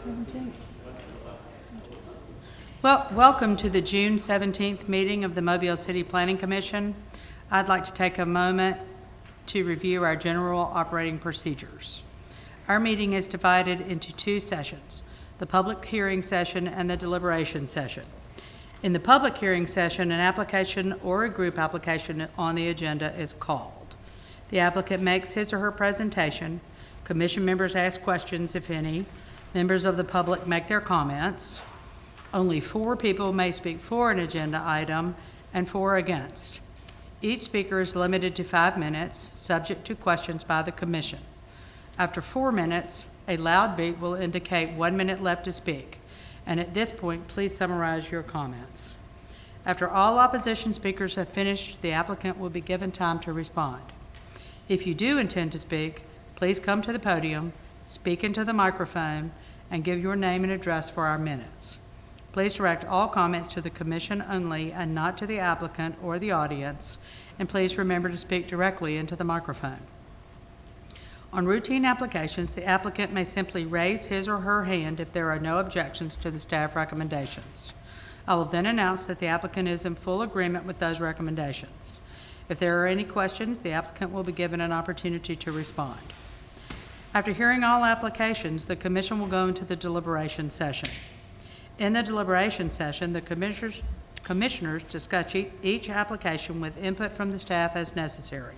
17th. Well, welcome to the June 17th meeting of the Mobile City Planning Commission. I'd like to take a moment to review our general operating procedures. Our meeting is divided into two sessions, the public hearing session and the deliberation session. In the public hearing session, an application or a group application on the agenda is called. The applicant makes his or her presentation. Commission members ask questions, if any. Members of the public make their comments. Only 4 people may speak for an agenda item and 4 against. Each speaker is limited to 5 minutes, subject to questions by the commission. After 4 minutes, a loud beep will indicate 1 minute left to speak. And at this point, please summarize your comments. After all opposition speakers have finished, the applicant will be given time to respond. If you do intend to speak, please come to the podium, speak into the microphone, and give your name and address for our minutes. Please direct all comments to the commission only and not to the applicant or the audience, and please remember to speak directly into the microphone. On routine applications, the applicant may simply raise his or her hand if there are no objections to the staff recommendations. I will then announce that the applicant is in full agreement with those recommendations. If there are any questions, the applicant will be given an opportunity to respond. After hearing all applications, the commission will go into the deliberation session. In the deliberation session, the commissioners discuss each application with input from the staff as necessary,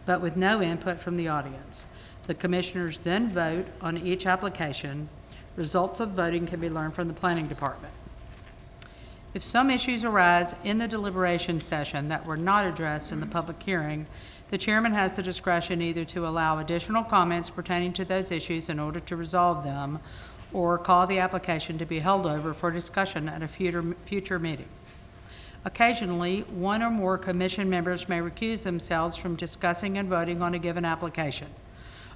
but with no input from the audience. The commissioners then vote on each application. Results of voting can be learned from the planning department. If some issues arise in the deliberation session that were not addressed in the public hearing, the chairman has the discretion either to allow additional comments pertaining to those issues in order to resolve them, or call the application to be held over for discussion at a future meeting. Occasionally, one or more commission members may recuse themselves from discussing and voting on a given application.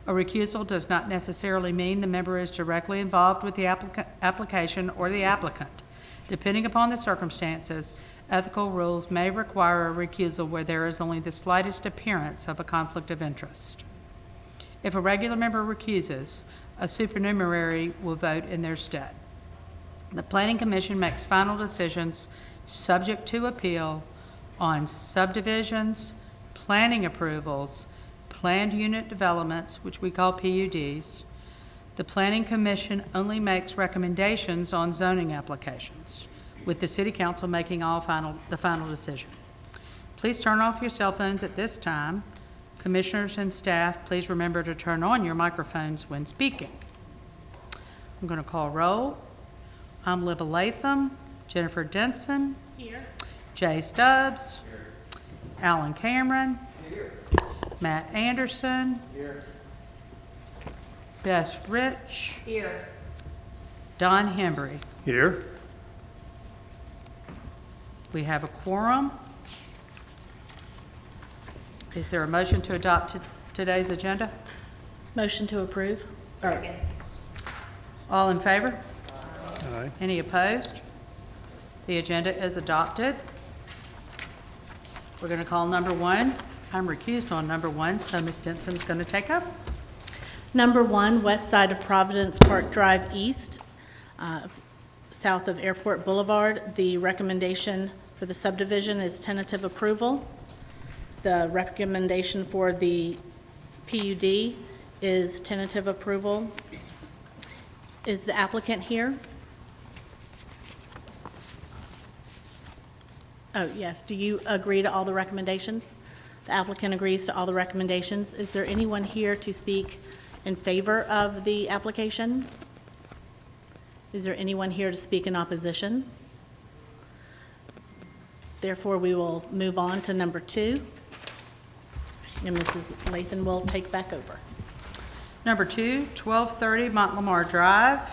A recusal does not necessarily mean the member is directly involved with the application or the applicant. Depending upon the circumstances, ethical rules may require a recusal where there is only the slightest appearance of a conflict of interest. If a regular member recuses, a supernumerary will vote in their stead. The Planning Commission makes final decisions subject to appeal on subdivisions, planning approvals, planned unit developments, which we call PUDs. The Planning Commission only makes recommendations on zoning applications, with the City Council making the final decision. Please turn off your cell phones at this time. Commissioners and staff, please remember to turn on your microphones when speaking. I'm going to call roll. I'm Libba Latham, Jennifer Denson. Here. Jay Stubbs. Here. Alan Cameron. Here. Matt Anderson. Here. Bess Rich. Here. Don Hembry. Here. We have a quorum. Is there a motion to adopt today's agenda? Motion to approve. Second. All in favor? Aye. Any opposed? The agenda is adopted. We're going to call number 1. I'm recused on number 1, so Ms. Denson's going to take up. Number 1, west side of Providence Park Drive East, south of Airport Boulevard. The recommendation for the subdivision is tentative approval. The recommendation for the PUD is tentative approval. Is the applicant here? Oh, yes. Do you agree to all the recommendations? The applicant agrees to all the recommendations. Is there anyone here to speak in favor of the application? Is there anyone here to speak in opposition? Therefore, we will move on to number 2. And Mrs. Latham will take back over. Number 2, 1230 Montlamar Drive.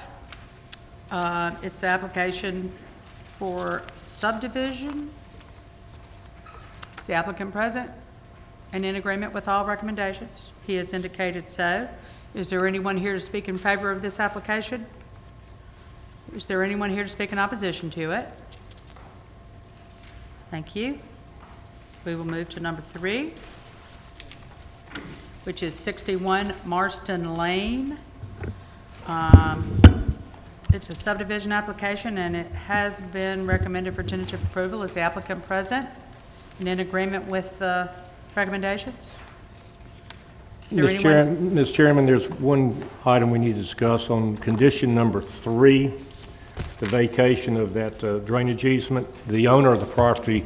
It's the application for subdivision. Is the applicant present and in agreement with all recommendations? He has indicated so. Is there anyone here to speak in favor of this application? Is there anyone here to speak in opposition to it? Thank you. We will move to number 3, which is 61 Marston Lane. It's a subdivision application, and it has been recommended for tentative approval. Is the applicant present and in agreement with the recommendations? Is there anyone? Ms. Chairman, there's one item we need to discuss on condition number 3, the vacation of that drainage easement. The owner of the property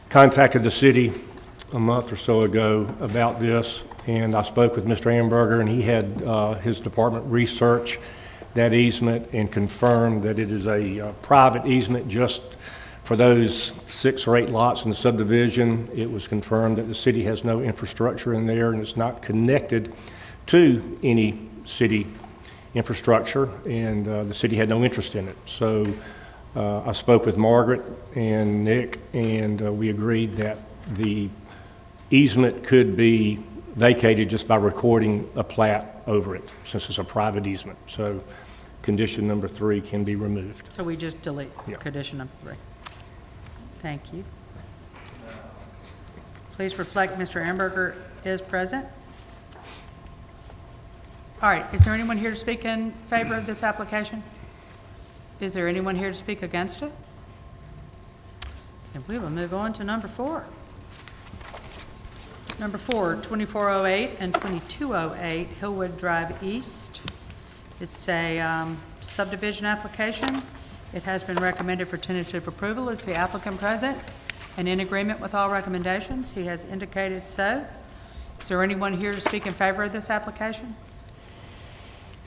contacted the city a month or so ago about this, and I spoke with Mr. Amberger, and he had his department research that easement and confirmed that it is a private easement just for those 6 or 8 lots in the subdivision. It was confirmed that the city has no infrastructure in there, and it's not connected to any city infrastructure, and the city had no interest in it. So I spoke with Margaret and Nick, and we agreed that the easement could be vacated just by recording a plat over it, since it's a private easement. So condition number 3 can be removed. So we just delete Yeah. condition number 3. Thank you. Please reflect Mr. Amberger is present. All right, is there anyone here to speak in favor of this application? Is there anyone here to speak against it? And we will move on to number 4. Number 4, 2408 and 2208 Hillwood Drive East. It's a subdivision application. It has been recommended for tentative approval. Is the applicant present and in agreement with all recommendations? He has indicated so. Is there anyone here to speak in favor of this application?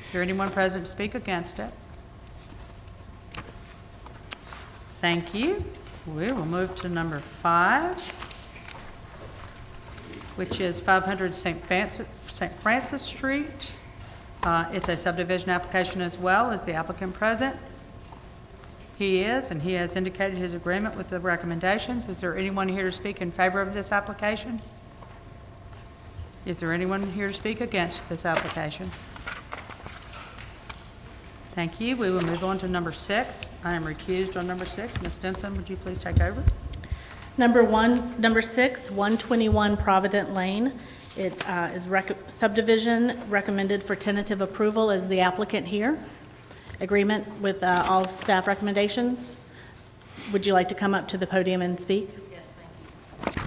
Is there anyone present to speak against it? Thank you. We will move to number 5, which is 500 St. Francis Street. It's a subdivision application as well. Is the applicant present? He is, and he has indicated his agreement with the recommendations. Is there anyone here to speak in favor of this application? Is there anyone here to speak against this application? Thank you. We will move on to number 6. I am recused on number 6. Ms. Stinson, would you please take over? Number 6, 121 Provident Lane. It is subdivision recommended for tentative approval. Is the applicant here? Agreement with all staff recommendations? Would you like to come up to the podium and speak? Yes, thank you.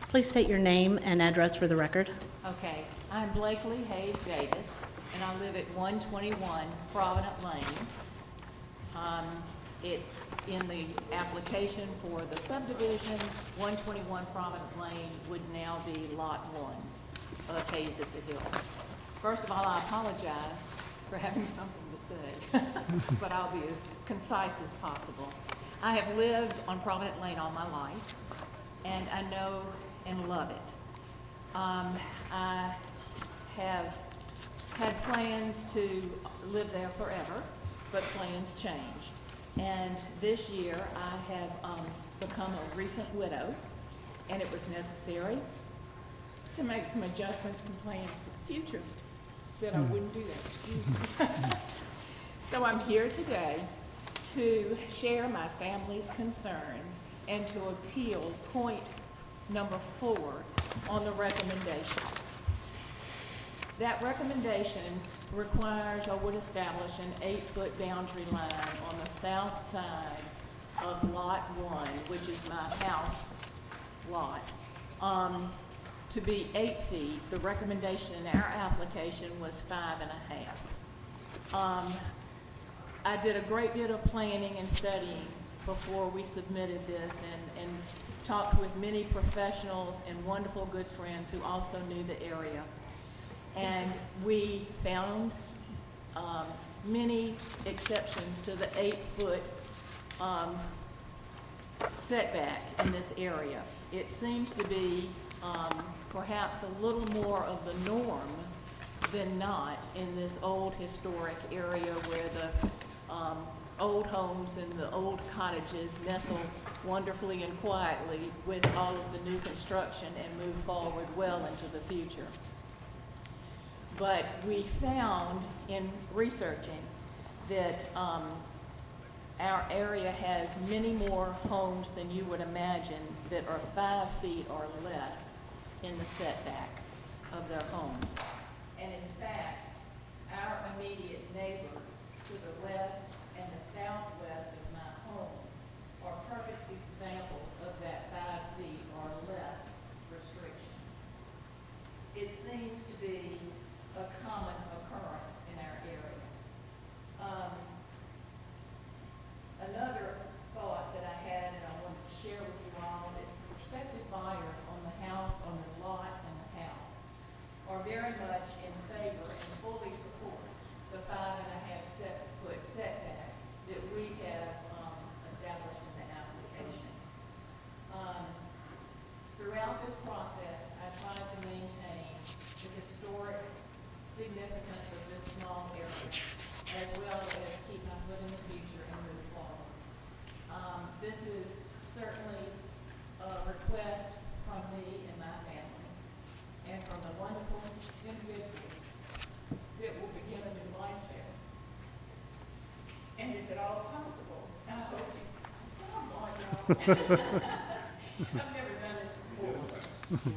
Please state your name and address for the record. Okay, I'm Blakely Hayes Davis, and I live at 121 Provident Lane. In the application for the subdivision, 121 Provident Lane would now be Lot 1 of Hayes at the Hills. First of all, I apologize for having something to say, but I'll be as concise as possible. I have lived on Provident Lane all my life, and I know and love it. I have had plans to live there forever, but plans change. And this year, I have become a recent widow, and it was necessary to make some adjustments and plans for the future. Said I wouldn't do that, excuse me. So I'm here today to share my family's concerns and to appeal point number 4 on the recommendations. That recommendation requires or would establish an 8-foot boundary line on the south side of Lot 1, which is my house lot, to be 8 feet. The recommendation in our application was 5.5. I did a great bit of planning and studying before we submitted this, and talked with many professionals and wonderful good friends who also knew the area. And we found many exceptions to the 8-foot setback in this area. It seems to be perhaps a little more of the norm than not in this old historic area where the old homes and the old cottages nestle wonderfully and quietly with all of the new construction and move forward well into the future. But we found in researching that our area has many more homes than you would imagine that are 5 feet or less in the setback of their homes. And in fact, maintenance of this small area, as well as keep my foot in the future and move forward. This is certainly a request from me and my family, and from the wonderful individuals that will begin a new life there. And if at all possible, I hope you, come on, y'all. I've never done this before.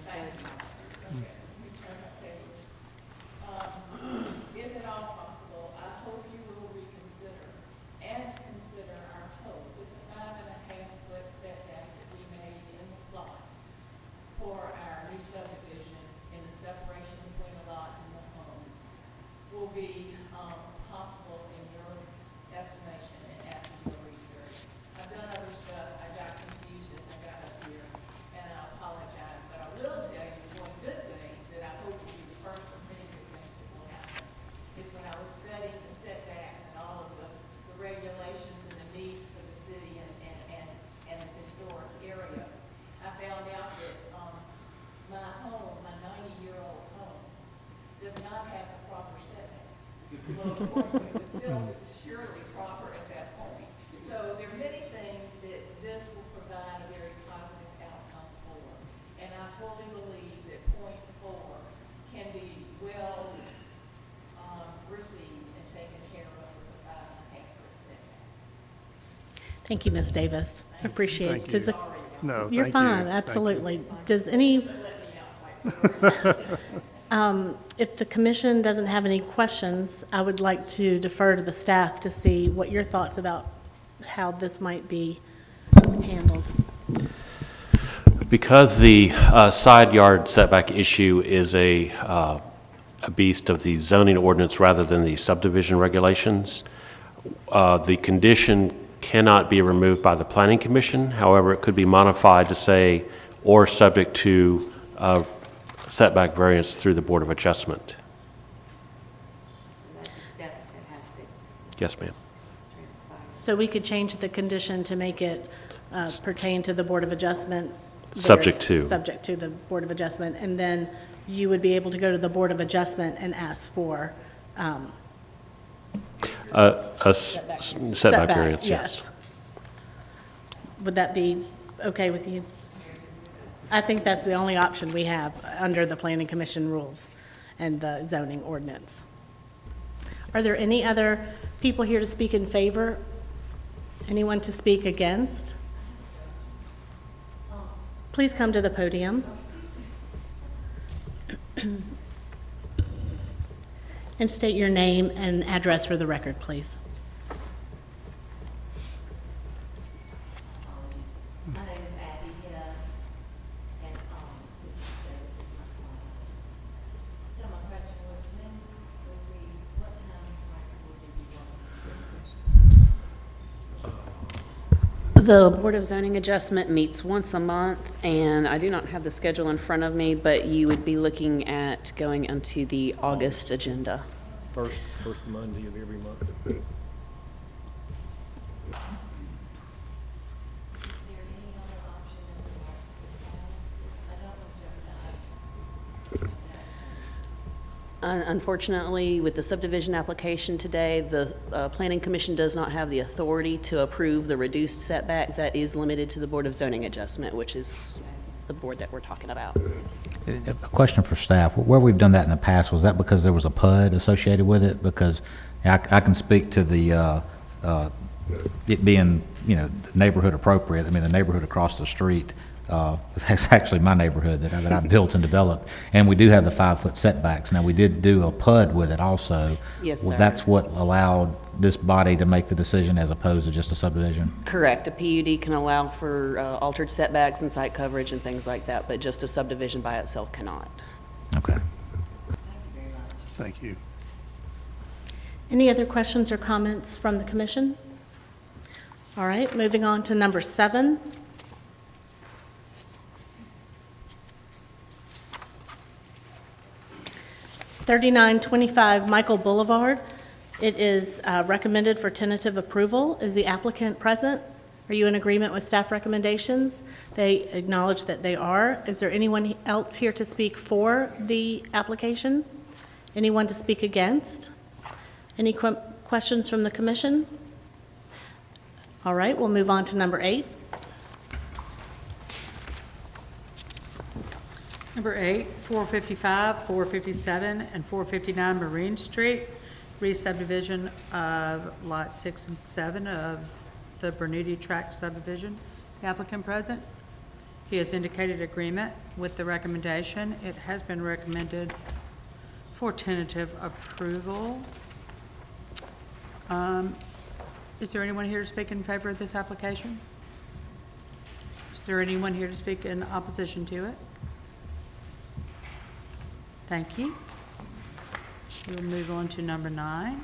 Thank you. Okay, we turn that page. If at all possible, I hope you will reconsider and consider our hope with the 5.5-foot setback that we made in the lot for our new subdivision and the separation between the lots and the homes will be possible in your estimation and after your research. I've done other stuff, I got confused as I got up here, and I apologize, but I will tell you one good thing that I hope will be the first of many good things that will happen, is when I was studying the setbacks and all of the regulations and the needs for the city and the historic area, I found out that my home, my 90-year-old home, does not have the proper setback. Well, of course, when it was built, it was surely proper at that point. So there are many things that this will provide a very positive outcome for. And I fully believe that point 4 can be well received and taken care of with a 5.5-foot setback. Thank you, Ms. Davis. I appreciate it. Thank Does you. it- No, You're thank you. fine, Thank you. absolutely. Does any, if the commission doesn't have any questions, I would like to defer to the staff to see what your thoughts about how this might be handled. Because the side yard setback issue is a beast of the zoning ordinance rather than the subdivision regulations, the condition cannot be removed by the planning commission. However, it could be modified to say, or subject to setback variance through the Board of Adjustment. That's a step that has to Yes, ma'am. transpire. So we could change the condition to make it pertain to the Board of Adjustment. Subject to. Subject to the Board of Adjustment, and then you would be able to go to the Board of Adjustment and ask for Setback variance, yes. Would that be okay with you? I think that's the only option we have under the Planning Commission rules and the zoning ordinance. Are there any other people here to speak in favor? Anyone to speak against? Please come to the podium. And state your name and address for the record, please. My name is Abby Hill, and this is Davis is my client. So my question was, what time will we be working? The Board of Zoning Adjustment meets once a month, and I do not have the schedule in front of me, but you would be looking at going into the August agenda. First Monday of every month. Is there any other option in the market? I don't know if Unfortunately, with the subdivision application today, the Planning Commission does not have the authority to approve the reduced setback. That is limited to the Board of Zoning Adjustment, which is the board that we're talking about. A question for staff. Where we've done that in the past, was that because there was a PUD associated with it? Because I can speak to the, it being, neighborhood appropriate. I mean, the neighborhood across the street, that's actually my neighborhood that I built and developed. And we do have the 5-foot setbacks. Now, we did do a PUD with it also. Yes, Well, sir. that's what allowed this body to make the decision as opposed to just a subdivision? Correct. A PUD can allow for altered setbacks and site coverage and things like that, but just a subdivision by itself cannot. Okay. Thank you. Any other questions or comments from the commission? All right, moving on to number 7. $3925 Michael Boulevard. It is recommended for tentative approval. Is the applicant present? Are you in agreement with staff recommendations? They acknowledge that they are. Is there anyone else here to speak for the application? Anyone to speak against? Any questions from the commission? All right, we'll move on to number 8. Number 8, 455, 457, and 459 Marine Street, re-subdivision of Lot 6 and 7 of the Bernoulli Tract subdivision. The applicant present. He has indicated agreement with the recommendation. It has been recommended for tentative approval. Is there anyone here to speak in favor of this application? Is there anyone here to speak in opposition to it? Thank you. We'll move on to number 9,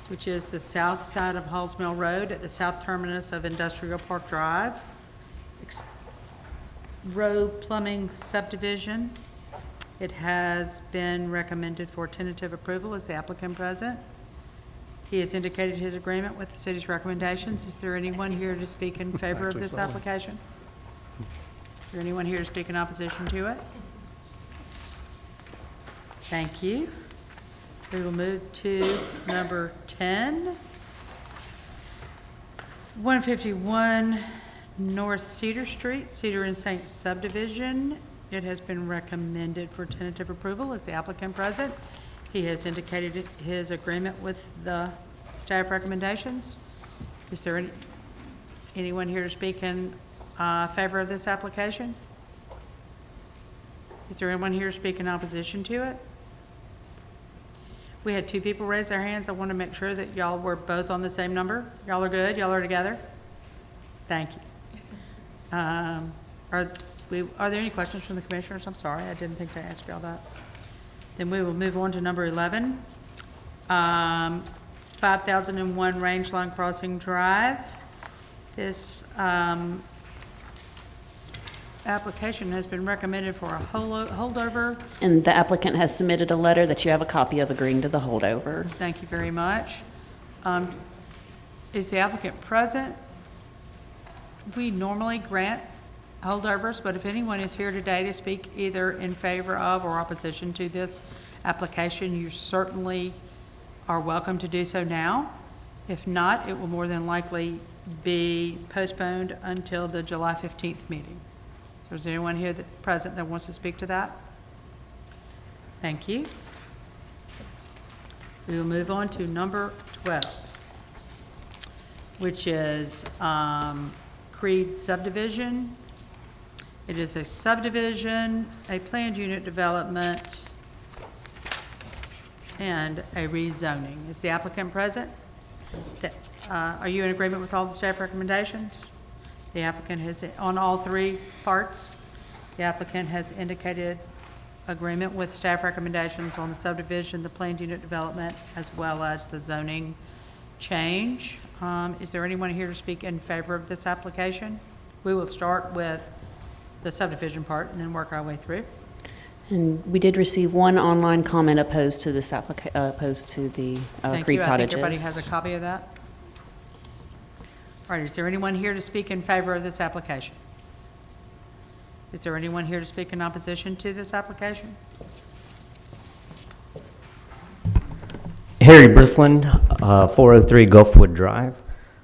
which is the south side of Halls Mill Road at the south terminus of Industrial Park Drive. Row Plumbing subdivision. It has been recommended for tentative approval. Is the applicant present? He has indicated his agreement with the city's recommendations. Is there anyone here to speak in favor of this application? Is there anyone here to speak in opposition to it? Thank you. We will move to number 10. 151 North Cedar Street, Cedar and Saints subdivision. It has been recommended for tentative approval. Is the applicant present? He has indicated his agreement with the staff recommendations. Is there anyone here to speak in favor of this application? Is there anyone here to speak in opposition to it? We had 2 people raise their hands. I want to make sure that y'all were both on the same number. Y'all are good? Y'all are together? Thank you. Are there any questions from the commissioners? I'm sorry, I didn't think to ask y'all that. Then we will move on to number 11. 5001 Rangeline Crossing Drive. This application has been recommended for a holdover. And the applicant has submitted a letter that you have a copy of agreeing to the holdover. Thank you very much. Is the applicant present? We normally grant holdovers, but if anyone is here today to speak either in favor of or opposition to this application, you certainly are welcome to do so now. If not, it will more than likely be postponed until the July 15th meeting. So is there anyone here present that wants to speak to that? Thank you. We will move on to number 12, which is Creed subdivision. It is a subdivision, a planned unit development, and a rezoning. Is the applicant present? Are you in agreement with all the staff recommendations? The applicant has, on all 3 parts, the applicant has indicated agreement with staff recommendations on the subdivision, the planned unit development, as well as the zoning change. Is there anyone here to speak in favor of this application? We will start with the subdivision part and then work our way through. And we did receive 1 online comment opposed to this opposed to the Thank Creed you. Cottages. I think everybody has a copy of that. All right, is there anyone here to speak in favor of this application? Is there anyone here to speak in opposition to this application? Harry Brisland, 403 Gulfwood Drive.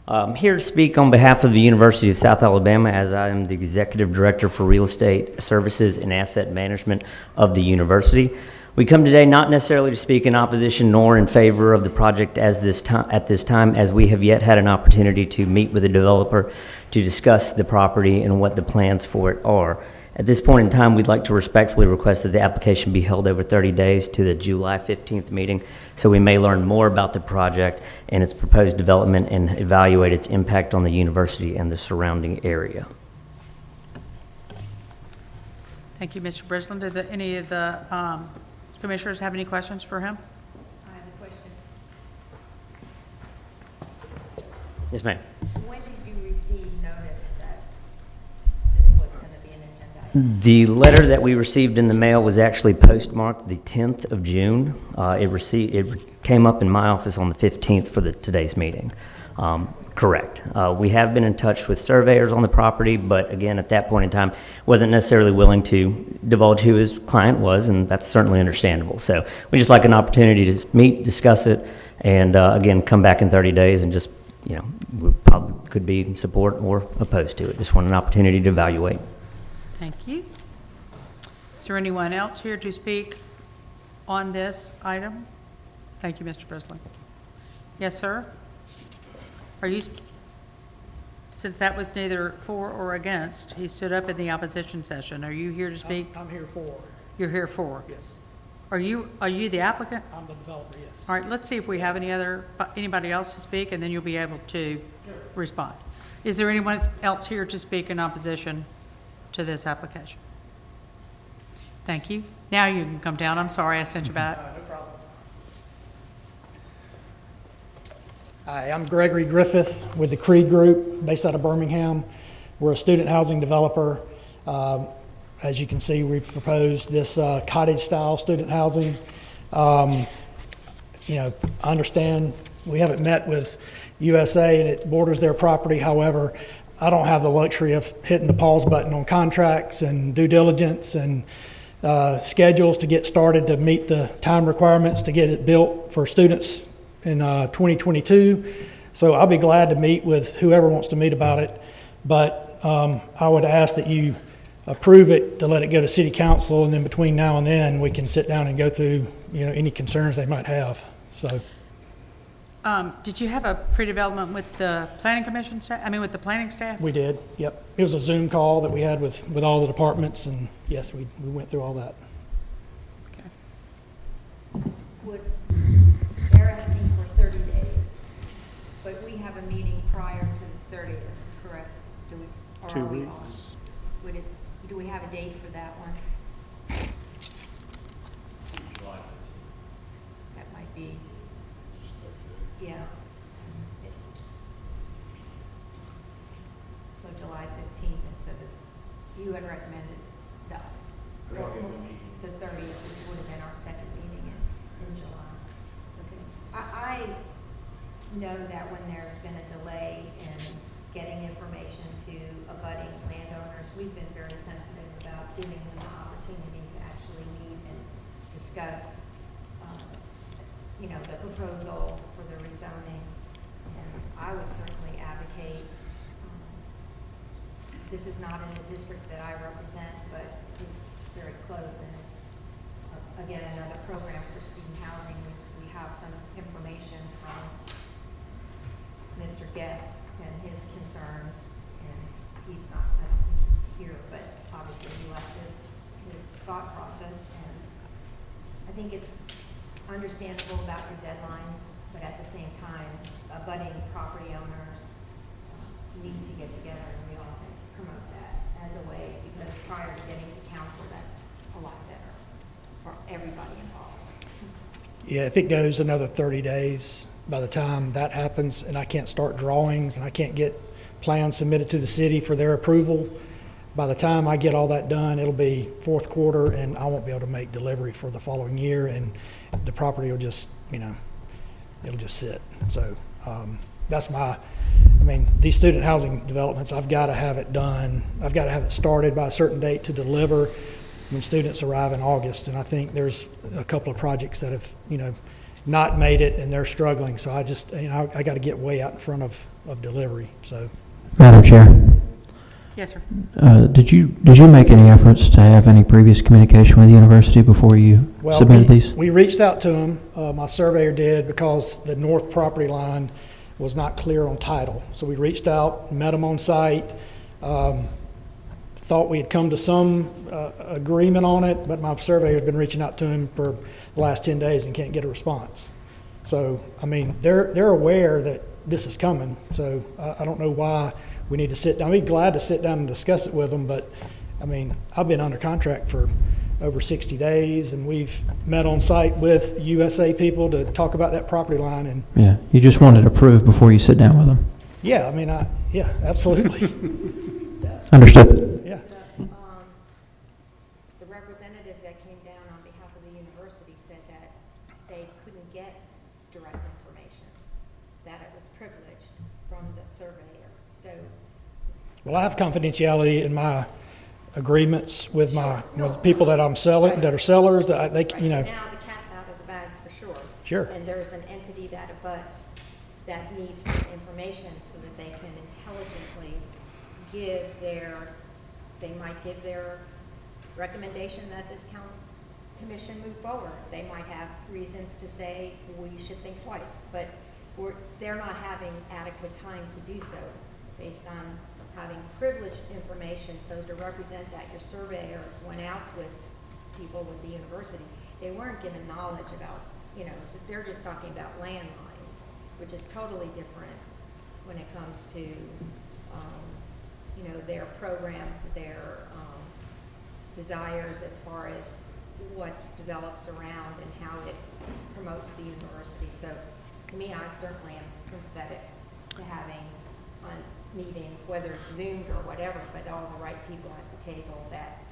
I'm here to speak on behalf of the University of South Alabama, as I am the Executive Director for Real Estate Services and Asset Management of the university. We come today not necessarily to speak in opposition nor in favor of the project at this time, as we have yet had an opportunity to meet with the developer to discuss the property and what the plans for it are. At this point in time, we'd like to respectfully request that the application be held over 30 days to the July 15th meeting, so we may learn more about the project and its proposed development and evaluate its impact on the university and the surrounding area. Thank you, Mr. Brisland. Do any of the commissioners have any questions for him? I have a question. Yes, ma'am. When did you receive notice that this was going to be an agenda item? The letter that we received in the mail was actually postmarked the 10th of June. It came up in my office on the 15th for today's meeting. Correct. We have been in touch with surveyors on the property, but again, at that point in time, wasn't necessarily willing to divulge who his client was, and that's certainly understandable. So we just like an opportunity to meet, discuss it, and again, come back in 30 days and just, we probably could be in support or opposed to it. Just want an opportunity to evaluate. Thank you. Is there anyone else here to speak on this item? Thank you, Mr. Brisley. Yes, sir? Are you, since that was neither for or against, he stood up in the opposition session. Are you here to speak? I'm here for, You're here for? yes. Are you the applicant? I'm the developer, yes. All right, let's see if we have anybody else to speak, and then you'll be able to respond. Is there anyone else here to speak in opposition to this application? Thank you. Now you can come down. I'm sorry I sent you back. No problem. Hi, I'm Gregory Griffith with the Creed Group, based out of Birmingham. We're a student housing developer. As you can see, we've proposed this cottage-style student housing. I understand we haven't met with USA and it borders their property. However, I don't have the luxury of hitting the pause button on contracts and due diligence and schedules to get started to meet the time requirements to get it built for students in 2022. So I'll be glad to meet with whoever wants to meet about it. But I would ask that you approve it to let it go to city council, and then between now and then we can sit down and go through any concerns they might have. So Did you have a pre-development with the planning commission staff, with the planning staff? we did, yep. It was a Zoom call that we had with all the departments, and yes, we went through all that. They're asking for 30 days, but we have a meeting prior to the 30th, correct? Do we? Or 2 are we weeks. on? Do we have a date for that one? That might be, yeah. So July 15th instead of, you had recommended the 30th, which would have been our second meeting in July. Okay. I know that when there's been a delay in getting information to abutting landowners, we've been very sensitive about giving them the opportunity to actually meet and discuss, the proposal for the rezoning. And I would certainly advocate, this is not in the district that I represent, but it's very close, and it's, again, another program for student housing. We have some information from Mr. Guest and his concerns, and he's not, I don't think he's here, but obviously he left his thought process, and I think it's understandable about your deadlines, but at the same time, abutting property owners need to get together, and we all promote that as a way, because prior to getting to council, that's a lot better for everybody involved. Yeah, if it goes another 30 days, by the time that happens, and I can't start drawings, and I can't get plans submitted to the city for their approval, by the time I get all that done, it'll be fourth quarter, and I won't be able to make delivery for the following year, and the property will just, it'll just sit. So that's these student housing developments, I've got to have it done. I've got to have it started by a certain date to deliver when students arrive in August. And I think there's a couple of projects that have, not made it, and they're struggling. So I just, I got to get way out in front of delivery. So Madam Chair, Yes, sir. did you make any efforts to have any previous communication with the university before you submitted these? We reached out to them. My surveyor did, because the north property line was not clear on title. So we reached out, met them on site, thought we had come to some agreement on it, but my surveyor has been reaching out to him for the last 10 days and can't get a response. So, they're aware that this is coming, so I don't know why we need to sit down. I'd be glad to sit down and discuss it with them, but, I've been under contract for over 60 days, and we've met on site with USA people to talk about that property line. And Yeah, you just wanted it approved before you sit down with them. yeah, yeah, absolutely. Understood. Yeah. get direct information, that it was privileged from the surveyor. So, Well, I have confidentiality in my agreements with with people that I'm selling, that are sellers, that they, right, you know, now the cat's out of the bag for sure. Sure. And there's an entity that abuts that needs more information so that they can intelligently they might give their recommendation that this commission move forward. They might have reasons to say, well, you should think twice, but they're not having adequate time to do so based on having privileged information. So to represent that, your surveyors went out with people with the university. They weren't given knowledge about, they're just talking about landlines, which is totally different when it comes to, their programs, their desires as far as what develops around and how it promotes the university. So to me, I certainly am sympathetic to having meetings, whether it's Zoomed or whatever, but all the right people at the table that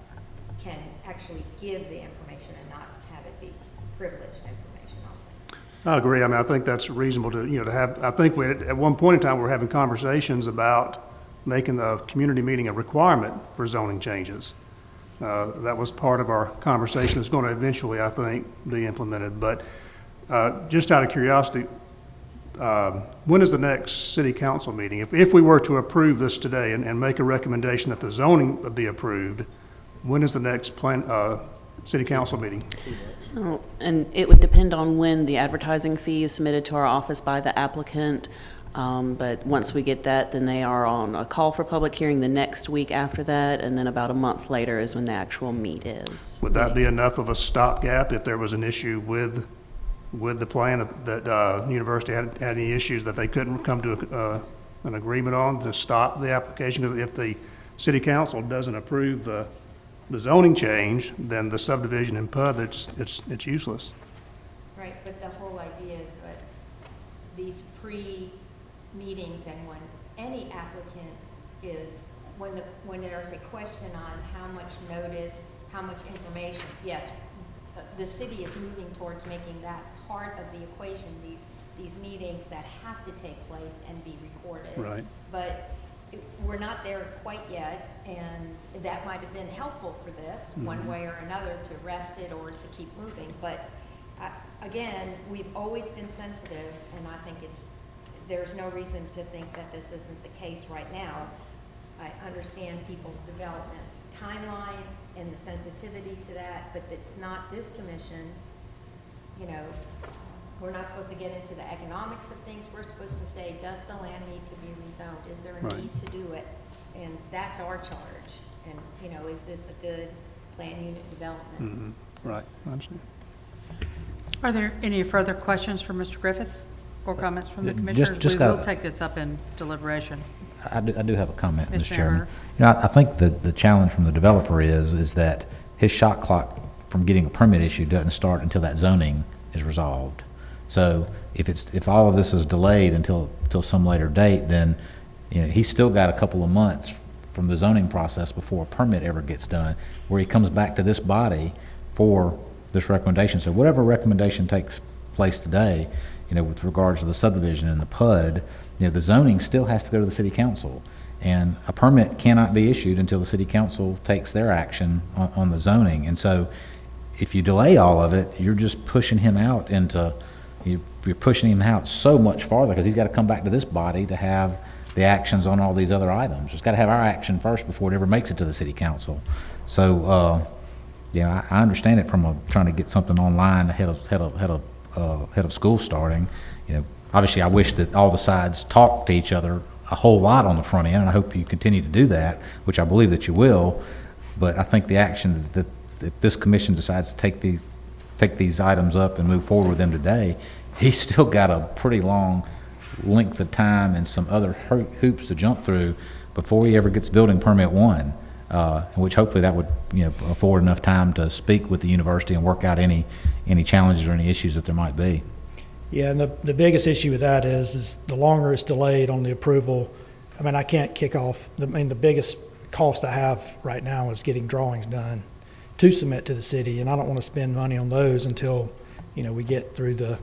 can actually give the information and not have it be privileged information only. I agree. I mean, I think that's reasonable to have. I think at one point in time, we were having conversations about making the community meeting a requirement for zoning changes. That was part of our conversation that's going to eventually, I think, be implemented. But just out of curiosity, when is the next city council meeting? If we were to approve this today and make a recommendation that the zoning be approved, when is the next city council meeting? Oh, and it would depend on when the advertising fee is submitted to our office by the applicant. But once we get that, then they are on a call for public hearing the next week after that, and then about a month later is when the actual meet is. Would that be enough of a stopgap if there was an issue with the plan that university had any issues that they couldn't come to an agreement on to stop the application? Because if the city council doesn't approve the zoning change, then the subdivision in PUD, it's useless. Right, but the whole idea is that these pre-meetings and when any applicant when there's a question on how much notice, how much information, yes, the city is moving towards making that part of the equation, these meetings that have to take place and be recorded. Right. But we're not there quite yet, and that might have been helpful for this, one way or another, to rest it or to keep moving. But again, we've always been sensitive, and I think there's no reason to think that this isn't the case right now. I understand people's development timeline and the sensitivity to that, but it's not this commission's, we're not supposed to get into the economics of things. We're supposed to say, does the land need to be rezoned? Is there a Right. need to do it? And that's our charge. And, is this a good plan unit development? So- Right, I understand. Are there any further questions for Mr. Griffith or comments from the Just commissioners? We got will a- take this up in deliberation. I do have a comment, Mr. Mr. Chairman. Hammer. I think the challenge from the developer is that his shot clock from getting a permit issue doesn't start until that zoning is resolved. So if all of this is delayed until some later date, then he's still got a couple of months from the zoning process before a permit ever gets done, where he comes back to this body for this recommendation. So whatever recommendation takes place today, with regards to the subdivision and the PUD, the zoning still has to go to the city council. And a permit cannot be issued until the city council takes their action on the zoning. And so if you delay all of it, you're just pushing him out you're pushing him out so much farther, because he's got to come back to this body to have the actions on all these other items. It's got to have our action first before it ever makes it to the city council. So, I understand it from trying to get something online ahead of school starting. Obviously, I wish that all the sides talked to each other a whole lot on the front end, and I hope you continue to do that, which I believe that you will. But I think the action that if this commission decides to take these items up and move forward with them today, he's still got a pretty long length of time and some other hoops to jump through before he ever gets building permit one, which hopefully that would afford enough time to speak with the university and work out any challenges or any issues that there might be. Yeah, and the biggest issue with that is the longer it's delayed on the approval, I can't kick off, the biggest cost I have right now is getting drawings done to submit to the city, and I don't want to spend money on those until, we get through the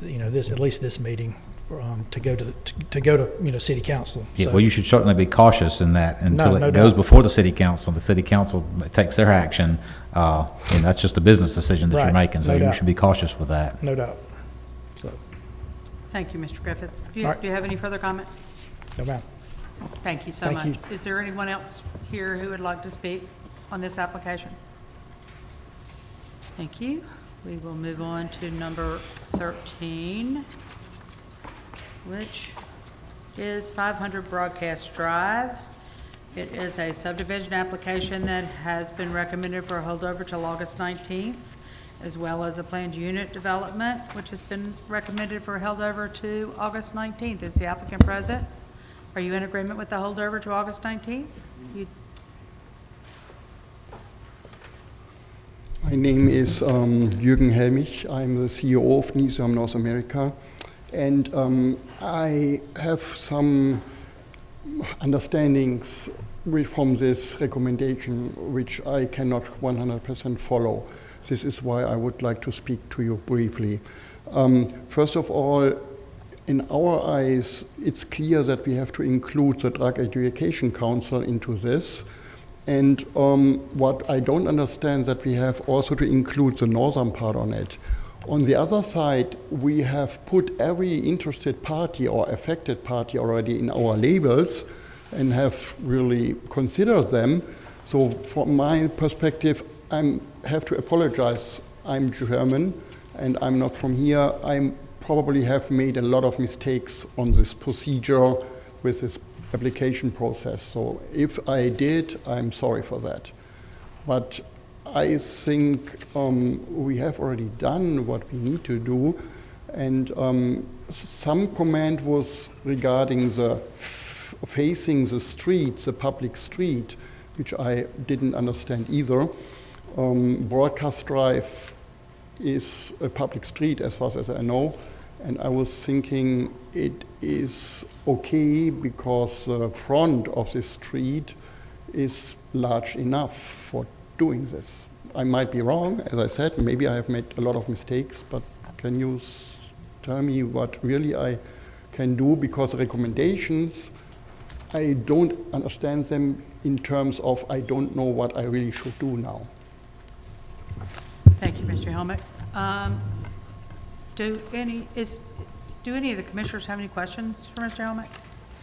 at least this meeting, to go to city council. Yeah, So- well, you should certainly be cautious in that until no it goes doubt. before the city council. The city council takes their action, and that's just a business decision that you're Right, making, so no you doubt. should be cautious with that. No doubt. So, Thank you, Mr. Griffith. Do All right. you have any further comment? no ma'am. Thank you so Thank much. you. Is there anyone else here who would like to speak on this application? Thank you. We will move on to number 13, which is 500 Broadcast Drive. It is a subdivision application that has been recommended for a holdover till August 19th, as well as a planned unit development, which has been recommended for held over to August 19th. Is the applicant present? Are you in agreement with the holdover to August 19th? My name is Jürgen Helmich. I'm the CEO of NISAM North America. And I have some understandings from this recommendation which I cannot 100% follow. This is why I would like to speak to you briefly. First of all, in our eyes, it's clear that we have to include the Drug Education Council into this. And what I don't understand that we have also to include the northern part on it. On the other side, we have put every interested party or affected party already in our labels and have really considered them. So from my perspective, I have to apologize. I'm German and I'm not from here. I probably have made a lot of mistakes on this procedure with this application process. So if I did, I'm sorry for that. But I think we have already done what we need to do. And some comment was regarding the facing the street, the public street, which I didn't understand either. Broadcast Drive is a public street as far as I know. And I was thinking it is okay because the front of the street is large enough for doing this. I might be wrong, as I said, maybe I have made a lot of mistakes, but can you tell me what really I can do? Because recommendations, I don't understand them in terms of I don't know what I really should do now. Thank you, Mr. Helmick. Do any of the commissioners have any questions for Mr. Helmick?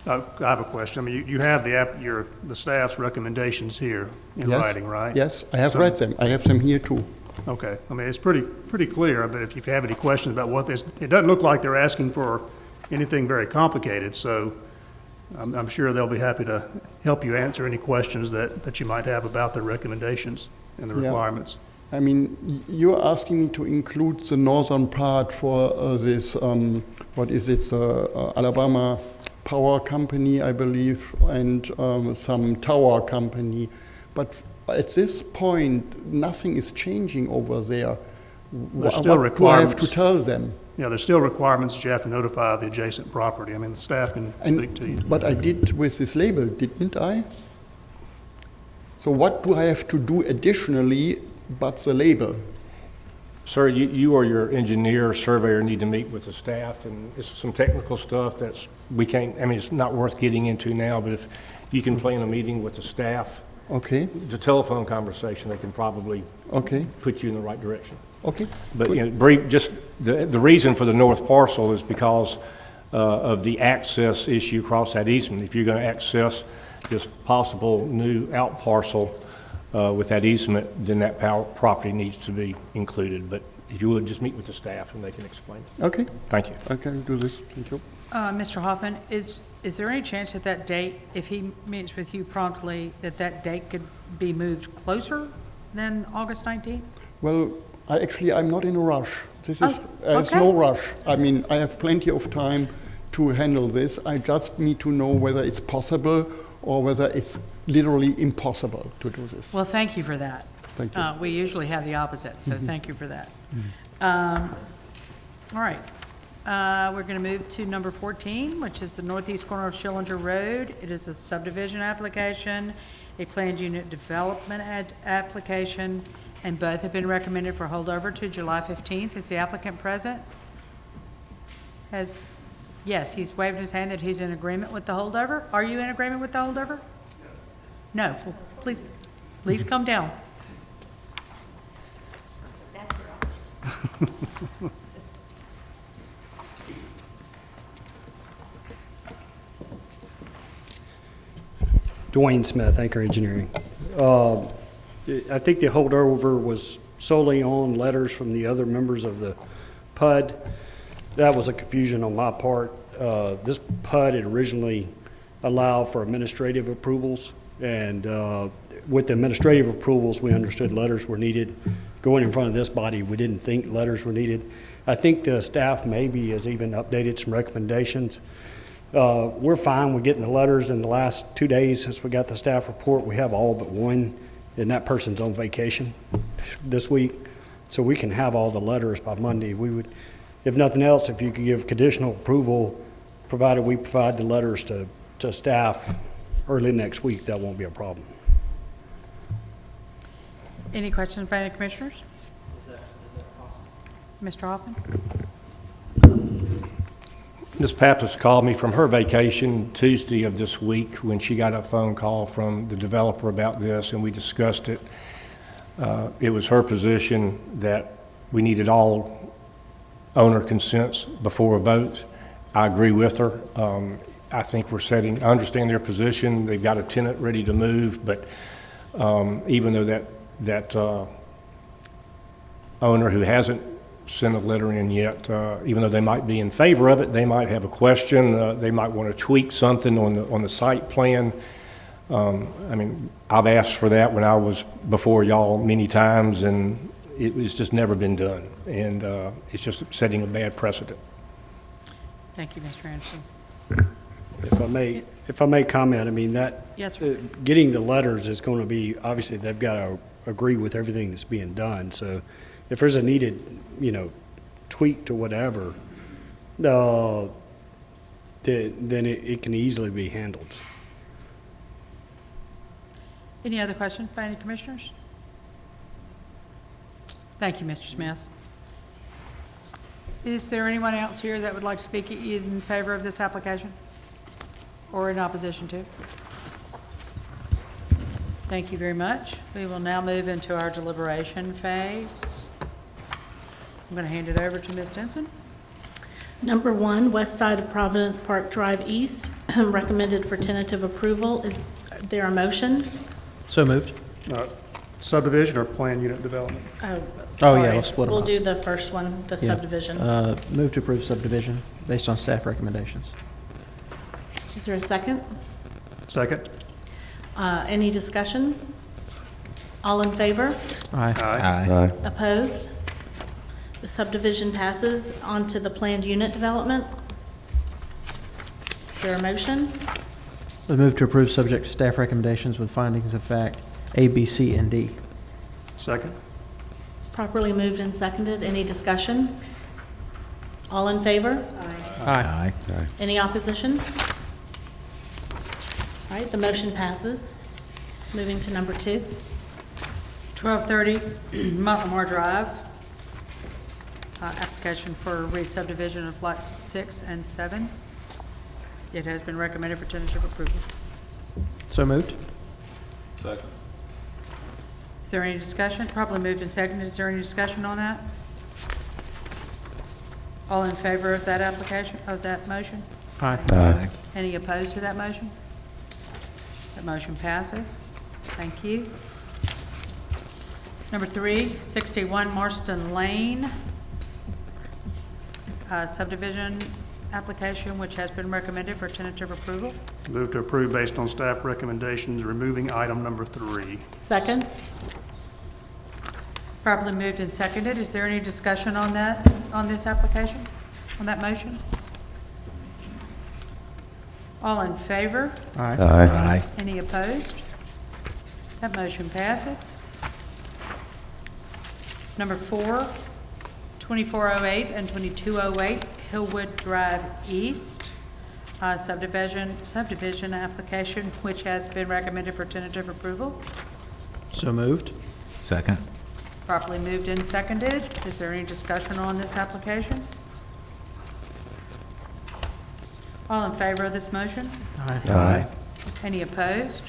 I have a question. I mean, you have the staff's recommendations here in Yes, writing, right? Yes, I have read them. I have them here too. Okay. I mean, it's pretty clear, but if you have any questions about what this, it doesn't look like they're asking for anything very complicated, so I'm sure they'll be happy to help you answer any questions that you might have about the recommendations and the Yeah. requirements. I mean, you're asking me to include the northern part for this, what is it, Alabama Power Company, I believe, and some tower company. But at this point, nothing is changing over there. There's still What do I have to requirements. tell them? Yeah, there's still requirements that you have to notify the adjacent property. I mean, the staff can speak to you. But I did with this label, didn't I? So what do I have to do additionally but the label? Sir, you or your engineer, surveyor need to meet with the staff, and it's some technical stuff we can't, I mean, it's not worth getting into now, but if you can plan a meeting with the staff, Okay, the telephone conversation, they can probably okay, put you in the right direction. okay. But, good. you know, brief, just, the reason for the north parcel is because of the access issue across that easement. If you're going to access this possible new out parcel with that easement, then that property needs to be included. But if you would, just meet with the staff and they can explain it. Okay, Thank you. I can do this. Thank you. Mr. Hoffman, is there any chance that date, if he meets with you promptly, that date could be moved closer than August 19th? Well, I'm not in a rush. This is, Oh, there's okay. no rush. I mean, I have plenty of time to handle this. I just need to know whether it's possible or whether it's literally impossible to do this. Well, thank you for that. Thank you. We usually have the opposite, so thank you for that. All right. We're going to move to number 14, which is the northeast corner of Schillinger Road. It is a subdivision application, a planned unit development application, and both have been recommended for holdover to July 15th. Is the applicant present? Yes, he's waving his hand that he's in agreement with the holdover. Are you in agreement with the holdover? No. Well, please come down. Dwayne Smith, Anchor Engineering. I think the holdover was solely on letters from the other members of the PUD. That was a confusion on my part. This PUD had originally allowed for administrative approvals, and with the administrative approvals, we understood letters were needed. Going in front of this body, we didn't think letters were needed. I think the staff maybe has even updated some recommendations. We're fine with getting the letters. In the last 2 days since we got the staff report, we have all but one, and that person's on vacation this week. So we can have all the letters by Monday. We would, if nothing else, if you could give conditional approval, provided we provide the letters to staff early next week, that won't be a problem. Any questions by any commissioners? Mr. Hoffman? Ms. Pappas called me from her vacation Tuesday of this week when she got a phone call from the developer about this, and we discussed it. It was her position that we needed all owner consents before a vote. I agree with her. I think I understand their position. They've got a tenant ready to move, but even though that owner who hasn't sent a letter in yet, even though they might be in favor of it, they might have a question. They might want to tweak something on the site plan. I mean, I've asked for that when I was before y'all many times, and it was just never been done. And it's just setting a bad precedent. Thank you, Mr. Anderson. If I may comment, I mean, that, Yes, sir. getting the letters is going to be, obviously, they've got to agree with everything that's being done. So if there's a needed, tweak to whatever, then it can easily be handled. Any other questions by any commissioners? Thank you, Mr. Smith. Is there anyone else here that would like to speak in favor of this application or in opposition to? Thank you very much. We will now move into our deliberation phase. I'm going to hand it over to Ms. Denson. Number 1, west side of Providence Park Drive East, recommended for tentative approval. Is there a motion? So moved. Subdivision or planned unit development? Oh, Oh, yeah, sorry. let's split 'em We'll up. do the first one, the Yeah. subdivision. Move to approve subdivision based on staff recommendations. Is there a second? Second? Any discussion? All in favor? Aye. Aye. Opposed? The subdivision passes. On to the planned unit development. Is there a motion? Move to approve subject to staff recommendations with findings of fact A, B, C, and D. Second? Properly moved and seconded. Any discussion? All in favor? Aye. Any opposition? All right, the motion passes. Moving to number 2. 1230 Montlemore Drive, application for re-subdivision of lots 6 and 7. It has been recommended for tentative approval. So moved. Is there any discussion? Probably moved and seconded. Is there any discussion on that? All in favor of that application, of that motion? Aye. Any opposed to that motion? That motion passes. Thank you. Number 3, 61 Marston Lane, subdivision application, which has been recommended for tentative approval. Move to approve based on staff recommendations, removing item number 3. Second? Properly moved and seconded. Is there any discussion on that, on this application, on that motion? All in favor? Aye. Any opposed? That motion passes. Number 4, 2408 and 2208 Hillwood Drive East, subdivision application, which has been recommended for tentative approval. So moved. Second. Properly moved and seconded. Is there any discussion on this application? All in favor of this motion? Aye. Any opposed?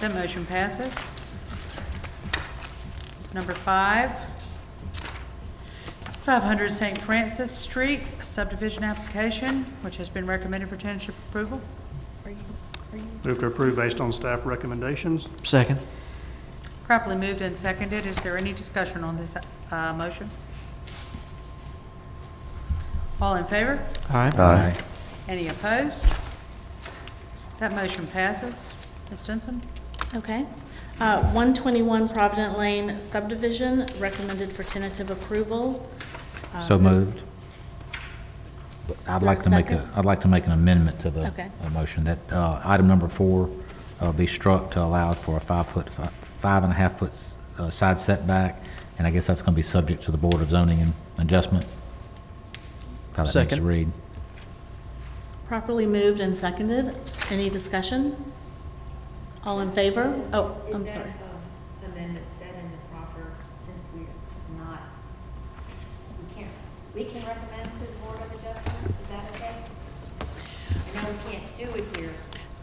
That motion passes. Number 5, 500 St. Francis Street subdivision application, which has been recommended for tentative approval. Move to approve based on staff recommendations. Second. Properly moved and seconded. Is there any discussion on this motion? All in favor? Aye. Any opposed? That motion passes. Ms. Jensen? Okay. 121 Provident Lane subdivision, recommended for tentative approval. So moved. I'd there like a to make second? I'd like to make an amendment to the Okay. motion, that item number 4 be struck to allow for a 5.5-foot side setback, and I guess that's going to be subject to the Board of Zoning and Adjustment. How that needs to Second. read. Properly moved and seconded. Any discussion? All in favor? Oh, I'm sorry. Is that amendment said in the proper, since we're not, we can recommend to the Board of Adjustment? Is that okay? I know we can't do it here.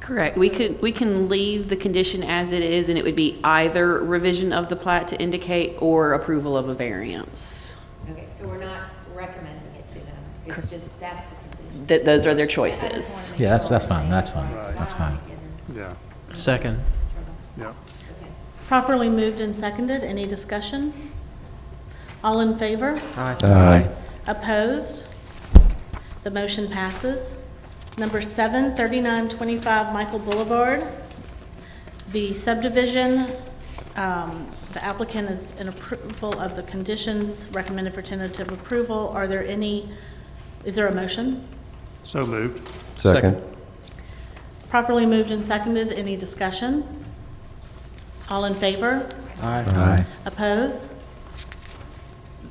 Correct. We can leave the condition as it is, and it would be either revision of the plat to indicate or approval of a variance. Okay, so we're not recommending it to them. It's just, that's the condition. That those are their I just wanna choices. make Yeah, sure that's we're fine, saying that's it fine, right. that's fine. Yeah, Second. yeah. Okay. Properly moved and seconded. Any discussion? All in favor? Aye. Opposed? The motion passes. Number 7, 3925 Michael Boulevard. The subdivision, the applicant is in approval of the conditions recommended for tentative approval. Are there any, is there a motion? So moved. Second. Properly moved and seconded. Any discussion? All in favor? Aye. Opposed?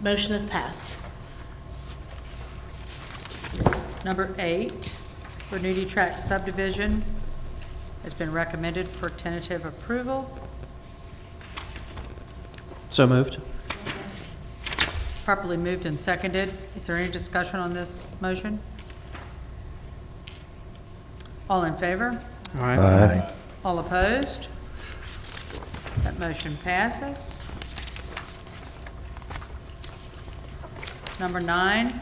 Motion is passed. Number 8, Renewity Tract subdivision has been recommended for tentative approval. So moved. Properly moved and seconded. Is there any discussion on this motion? All in favor? Aye. All opposed? That motion passes. Number 9,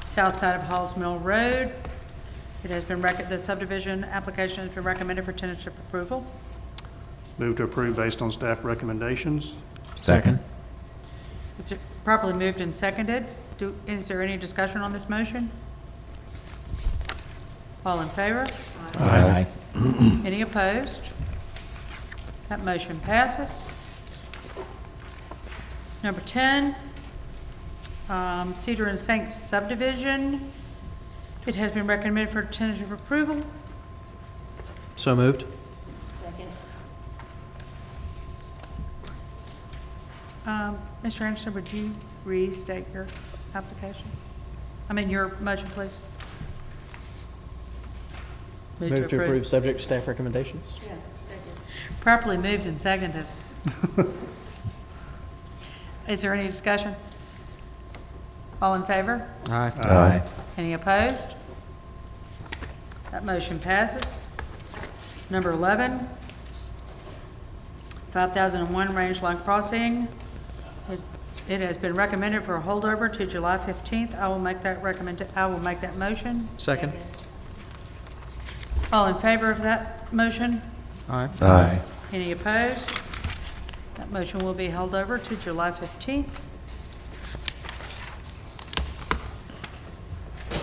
south side of Halls Mill Road. It has been, the subdivision application has been recommended for tentative approval. Move to approve based on staff recommendations. Second. Is it properly moved and seconded? Is there any discussion on this motion? All in favor? Aye. Any opposed? That motion passes. Number 10, Cedar and Saint subdivision. It has been recommended for tentative approval. So moved. Second. Mr. Anderson, would you restate your application? Your motion, please. Move to approve, subject to staff recommendations. Yeah, second. Properly moved and seconded. Is there any discussion? All in favor? Aye. Any opposed? That motion passes. Number 11, 5001 Range Line Crossing. It has been recommended for a holdover to July 15th. I will make that motion. Second. All in favor of that motion? Aye. Any opposed? That motion will be held over to July 15th.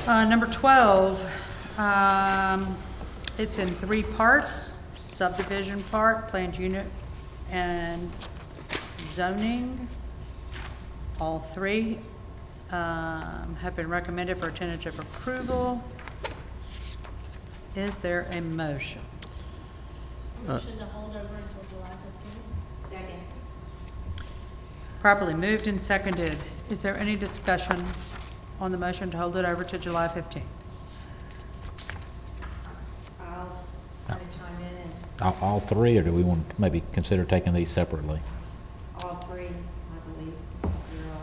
Number 12, it's in 3 parts: subdivision part, planned unit, and zoning. All 3 have been recommended for tentative approval. Is there a motion? Motion to hold over until July 15th. Second. Properly moved and seconded. Is there any discussion on the motion to hold it over to July 15th? I'll kind of chime in and All 3, or do we want to maybe consider taking these separately? all 3, I believe.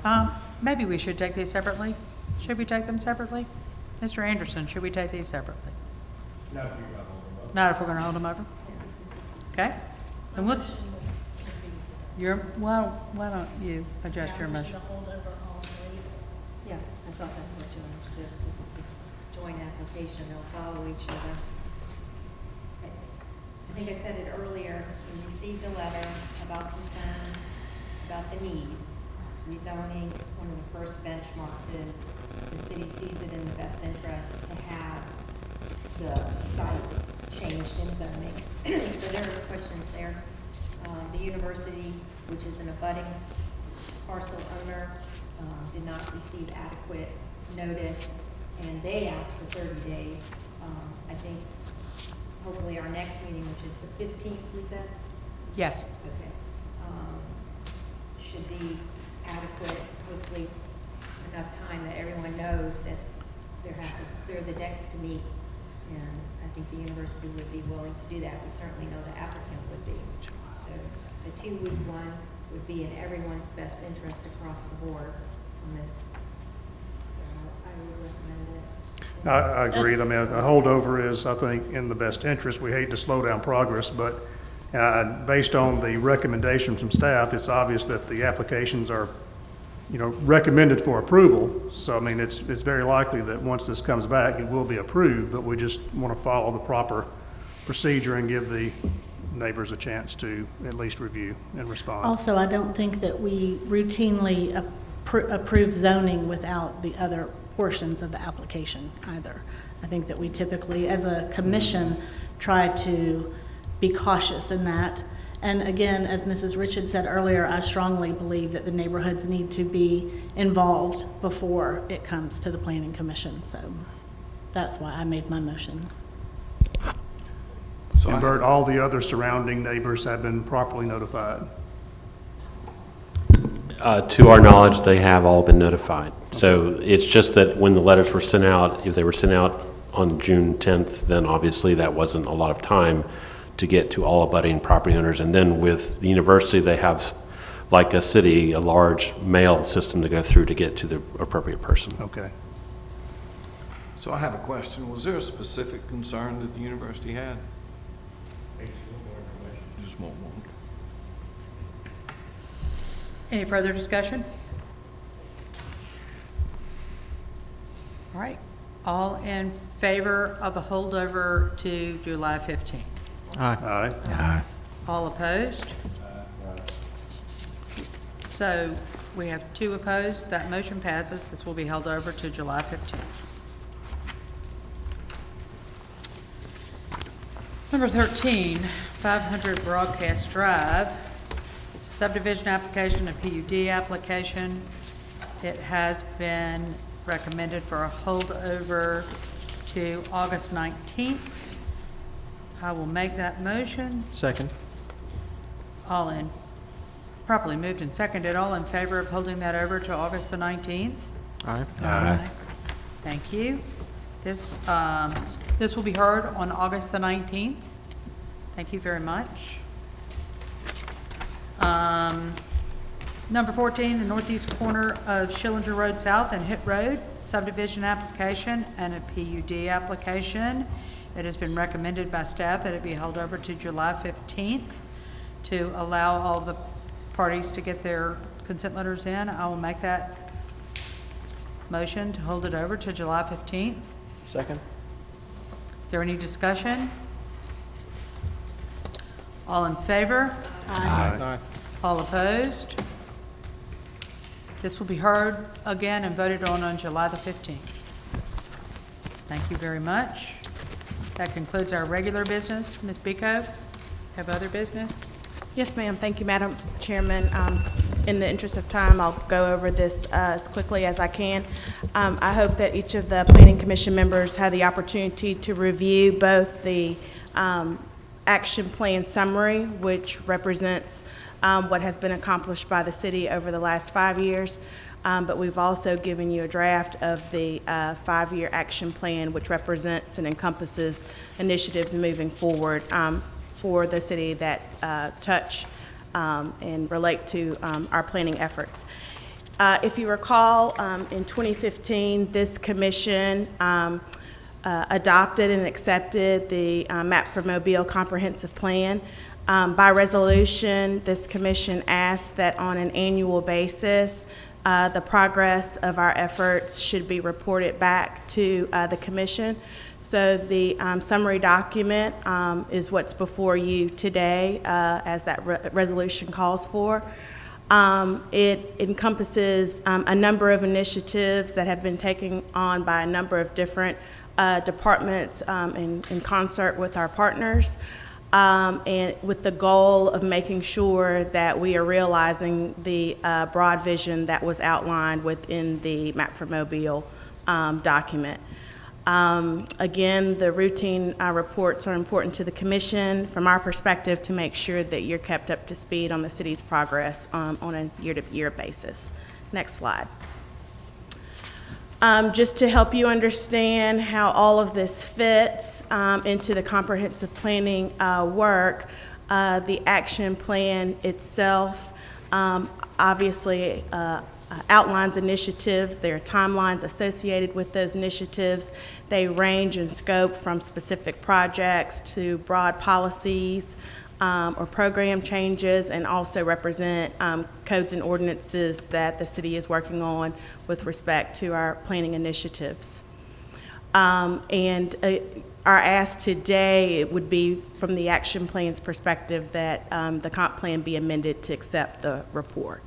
0. Maybe we should take these separately. Should we take them separately? Mr. Anderson, should we take these separately? Not if we're going to hold them over? Okay. Then we'll, why don't you adjust your motion? Yeah, I thought that's what you understood, because it's a joint application, they'll follow each other. I think I said it earlier, we received a letter about concerns about the need. Rezoning, one of the first benchmarks is the city sees it in the best interest to have the site changed in zoning. So there was questions there. The university, which is an abutting parcel owner, did not receive adequate notice, and they asked for 30 days. I think hopefully our next meeting, which is the 15th, we said? Yes. Okay. Should be adequate, hopefully enough time that everyone knows that they have to clear the decks to meet. And I think the university would be willing to do that. We certainly know the applicant would be. So the 2-week one would be in everyone's best interest across the board on this. So I would recommend it. I agree. I mean, a holdover is, I think, in the best interest. We hate to slow down progress, but based on the recommendations from staff, it's obvious that the applications are, recommended for approval. So, I mean, it's very likely that once this comes back, it will be approved, but we just want to follow the proper procedure and give the neighbors a chance to at least review and respond. Also, I don't think that we routinely approve zoning without the other portions of the application either. I think that we typically, as a commission, try to be cautious in that. And again, as Mrs. Richard said earlier, I strongly believe that the neighborhoods need to be involved before it comes to the Planning Commission. So that's why I made my motion. And Bert, all the other surrounding neighbors have been properly notified. To our knowledge, they have all been notified. So it's just that when the letters were sent out, if they were sent out on June 10th, then obviously that wasn't a lot of time to get to all abutting property owners. And then with the university, they have, like a city, a large mail system to go through to get to the appropriate person. Okay. So I have a question. Was there a specific concern that the university had? Just more one. Any further discussion? All right. All in favor of a holdover to July 15th? Aye. Aye. All opposed? So we have 2 opposed. That motion passes. This will be held over to July 15th. Number 13, 500 Broadcast Drive. It's a subdivision application, a PUD application. It has been recommended for a holdover to August 19th. I will make that motion. Second. All in, properly moved and seconded. All in favor of holding that over to August the 19th? Aye. Aye. Thank you. This will be heard on August the 19th. Thank you very much. Number 14, the northeast corner of Schillinger Road South and Hitt Road, subdivision application and a PUD application. It has been recommended by staff that it be held over to July 15th to allow all the parties to get their consent letters in. I will make that motion to hold it over to July 15th. Second. Is there any discussion? All in favor? Aye. All opposed? This will be heard again and voted on July the 15th. Thank you very much. That concludes our regular business. Ms. Biko, have other business? Yes, ma'am. Thank you, Madam Chairman. In the interest of time, I'll go over this as quickly as I can. I hope that each of the Planning Commission members had the opportunity to review both the action plan summary, which represents what has been accomplished by the city over the last 5 years, but we've also given you a draft of the 5-year action plan, which represents and encompasses initiatives moving forward for the city that touch and relate to our planning efforts. If you recall, in 2015, this commission adopted and accepted the Map for Mobile Comprehensive Plan. By resolution, this commission asked that on an annual basis, the progress of our efforts should be reported back to the commission. So the summary document is what's before you today, as that resolution calls for. It encompasses a number of initiatives that have been taken on by a number of different departments in concert with our partners, and with the goal of making sure that we are realizing the broad vision that was outlined within the Map for Mobile document. Again, the routine reports are important to the commission from our perspective to make sure that you're kept up to speed on the city's progress on a year-to-year basis. Next slide. Just to help you understand how all of this fits into the comprehensive planning work, the action plan itself obviously outlines initiatives. There are timelines associated with those initiatives. They range in scope from specific projects to broad policies or program changes, and also represent codes and ordinances that the city is working on with respect to our planning initiatives. Our ask today would be, from the action plan's perspective, that the comp plan be amended to accept the report.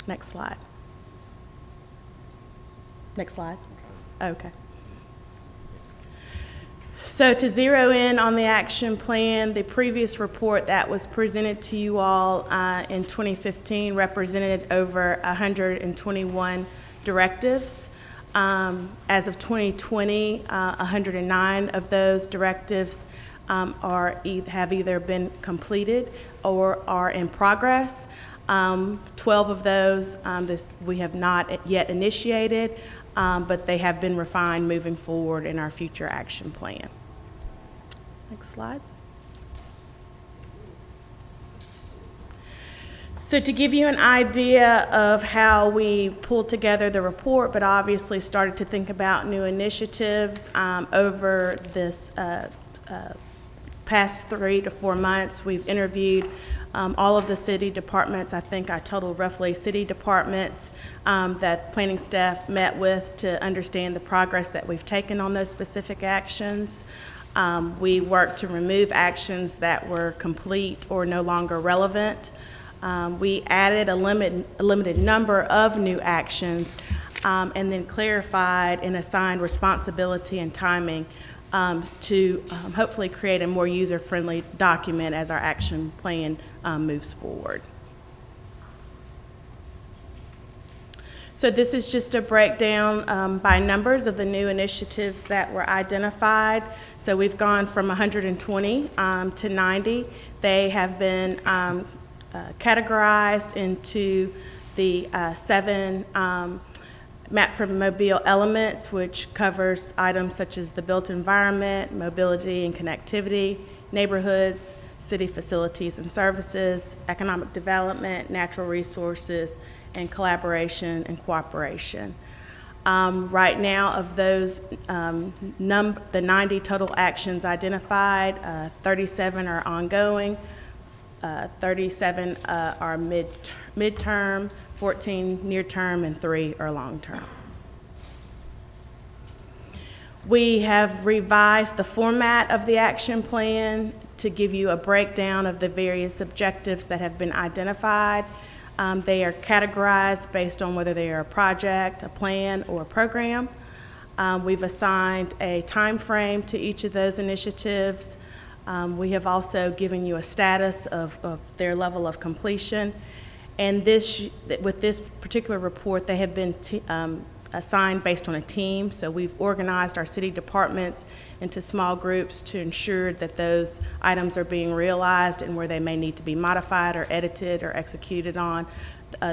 Next slide. Next slide. Okay. So to zero in on the action plan, the previous report that was presented to you all in 2015 represented over 121 directives. As of 2020, 109 of those directives have either been completed or are in progress. 12 of those we have not yet initiated, but they have been refined moving forward in our future action plan. Next slide. So to give you an idea of how we pulled together the report, but obviously started to think about new initiatives over this past 3 to 4 months, we've interviewed all of the city departments. I think I totaled roughly city departments that planning staff met with to understand the progress that we've taken on those specific actions. We worked to remove actions that were complete or no longer relevant. We added a limited number of new actions, and then clarified and assigned responsibility and timing to hopefully create a more user-friendly document as our action plan moves forward. So this is just a breakdown by numbers of the new initiatives that were identified. So we've gone from 120 to 90. They have been categorized into the 7 Map for Mobile elements, which covers items such as the built environment, mobility and connectivity, neighborhoods, city facilities and services, economic development, natural resources, and collaboration and cooperation. Right now, of those, the 90 total actions identified, 37 are ongoing, 37 are midterm, 14 near-term, and 3 are long-term. We have revised the format of the action plan to give you a breakdown of the various objectives that have been identified. They are categorized based on whether they are a project, a plan, or a program. We've assigned a time frame to each of those initiatives. We have also given you a status of their level of completion. And with this particular report, they have been assigned based on a team. So we've organized our city departments into small groups to ensure that those items are being realized, and where they may need to be modified or edited or executed on,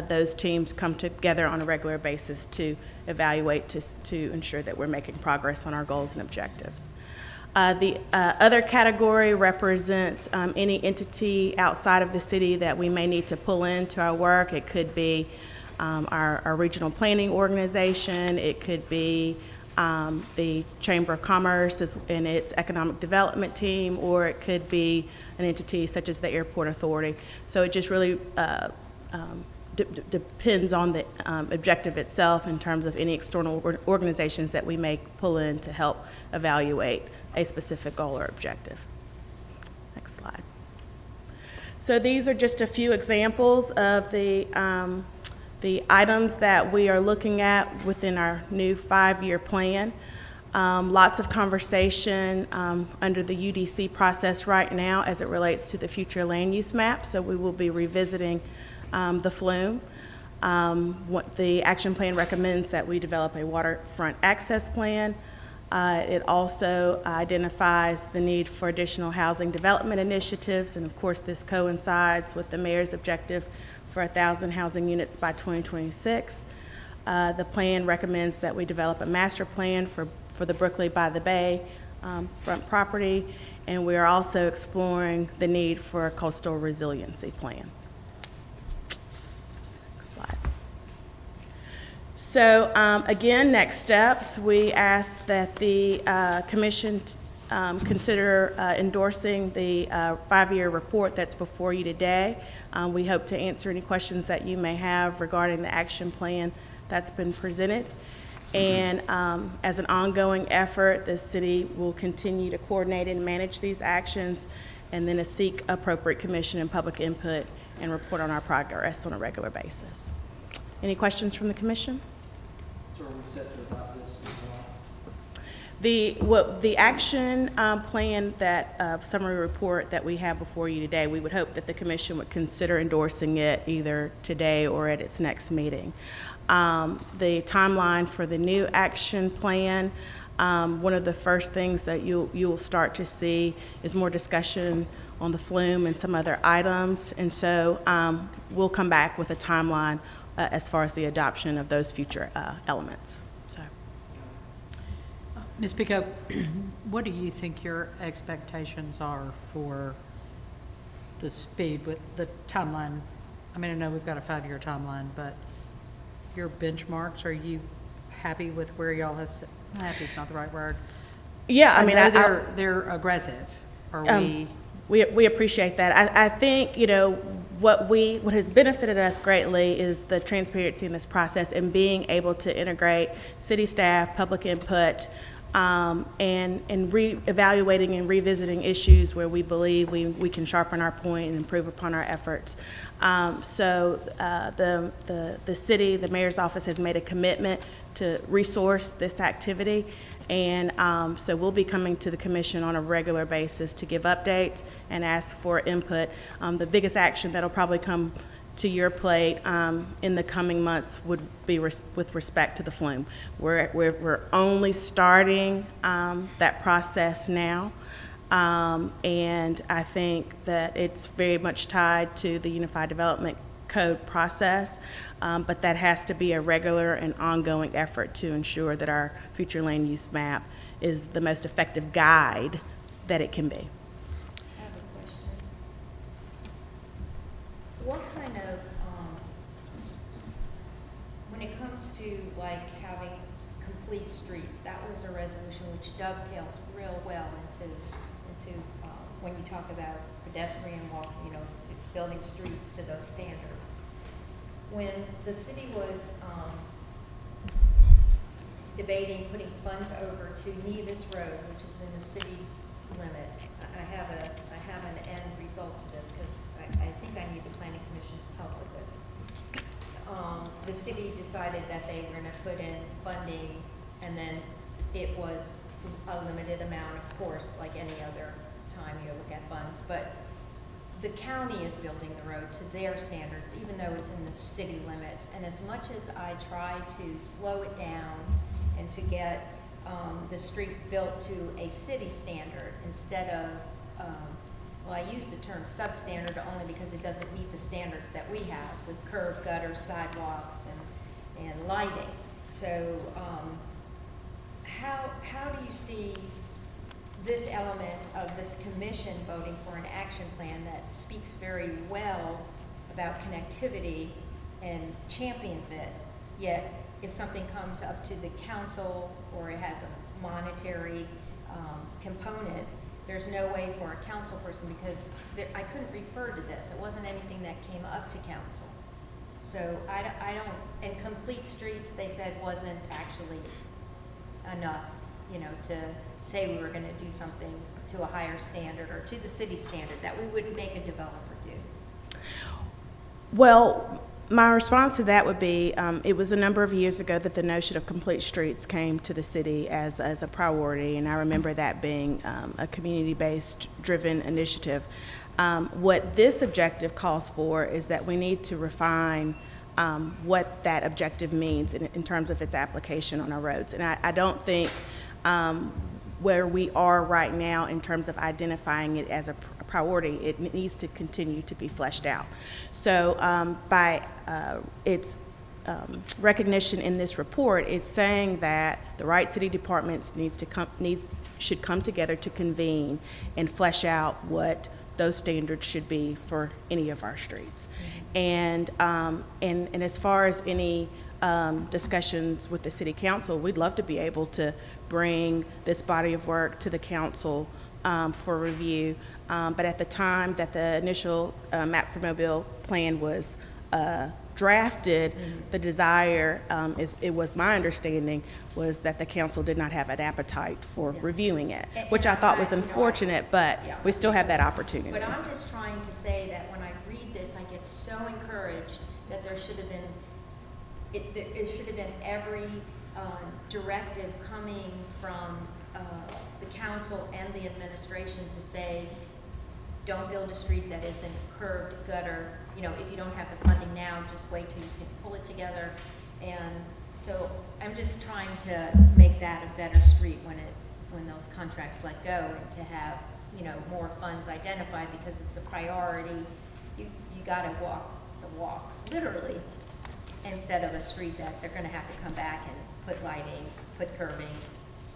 those teams come together on a regular basis to evaluate to ensure that we're making progress on our goals and objectives. The other category represents any entity outside of the city that we may need to pull into our work. It could be our regional planning organization. It could be the Chamber of Commerce and its economic development team, or it could be an entity such as the Airport Authority. So it just really depends on the objective itself in terms of any external organizations that we may pull in to help evaluate a specific goal or objective. Next slide. So these are just a few examples of the items that we are looking at within our new 5-year plan. Lots of conversation under the UDC process right now as it relates to the future land use map, so we will be revisiting the flume. What the action plan recommends that we develop a waterfront access plan. It also identifies the need for additional housing development initiatives, and of course this coincides with the mayor's objective for 1,000 housing units by 2026. The plan recommends that we develop a master plan for the Brooklyn by the Bay front property, and we are also exploring the need for a coastal resiliency plan. Next slide. So again, next steps, we ask that the commission consider endorsing the 5-year report that's before you today. We hope to answer any questions that you may have regarding the action plan that's been presented. And as an ongoing effort, the city will continue to coordinate and manage these actions, and then seek appropriate commission and public input and report on our progress on a regular basis. Any questions from the commission? So are we set to adopt this as The action plan, that summary report that we have before you today, we would hope that the commission would consider endorsing it either today or at its next meeting. The timeline for the new action plan, one of the first things that you'll start to see is more discussion on the flume and some other items, and so we'll come back with a timeline as far as the adoption of those future elements. So, Ms. Pico, what do you think your expectations are for the speed with the timeline? I mean, I know we've got a 5-year timeline, but your benchmarks, are you happy with where y'all have set? Happy is not the right word. yeah, I mean, know they're aggressive. Are we appreciate that. I think, you know, what has benefited us greatly is the transparency in this process and being able to integrate city staff, public input, and re-evaluating and revisiting issues where we believe we can sharpen our point and improve upon our efforts. So the city, the mayor's office has made a commitment to resource this activity, and so we'll be coming to the commission on a regular basis to give updates and ask for input. The biggest action that'll probably come to your plate in the coming months would be with respect to the flume. We're only starting that process now, and I think that it's very much tied to the Unified Development Code process, but that has to be a regular and ongoing effort to ensure that our future land use map is the most effective guide that it can be. I have a question. What kind of, when it comes to like having complete streets, that was a resolution which dovetails real well into when you talk about pedestrian walk, you know, building streets to those standards. When the city was debating putting funds over to Nevis Road, which is in the city's limits, I have an end result to this because I think I need the planning commission's help with this. The city decided that they were going to put in funding, and then it was a limited amount, of course, like any other time you look at funds, but the county is building the road to their standards, even though it's in the city limits. And as much as I try to slow it down and to get the street built to a city standard instead of, well, I use the term substandard only because it doesn't meet the standards that we have with curb, gutter, sidewalks, and lighting. So how do you see this element of this commission voting for an action plan that speaks very well about connectivity and champions it, yet if something comes up to the council or it has a monetary component, there's no way for a council person, because I couldn't refer to this. It wasn't anything that came up to council. So I don't, and complete streets, they said, wasn't actually enough, you know, to say we were gonna do something to a higher standard or to the city standard that we wouldn't make a developer do. Well, my response to that would be, it was a number of years ago that the notion of complete streets came to the city as a priority, and I remember that being a community-based driven initiative. What this objective calls for is that we need to refine what that objective means in terms of its application on our roads. And I don't think where we are right now in terms of identifying it as a priority, it needs to continue to be fleshed out. So by its recognition in this report, it's saying that the right city departments should come together to convene and flesh out what those standards should be for any of our streets. And as far as any discussions with the city council, we'd love to be able to bring this body of work to the council for review. But at the time that the initial Map for Mobile plan was drafted, the desire, it was my understanding, was that the council did not have an appetite for reviewing it, which I thought was unfortunate, but we still have that opportunity. But I'm just trying to say that when I read this, I get so encouraged that there should have been, it should have been every directive coming from the council and the administration to say, don't build a street that isn't curbed, gutter. You know, if you don't have the funding now, just wait till you can pull it together. And so I'm just trying to make that a better street when those contracts let go, and to have, you know, more funds identified, because it's a priority. You gotta walk the walk, literally, instead of a street that they're gonna have to come back and put lighting, put curbing,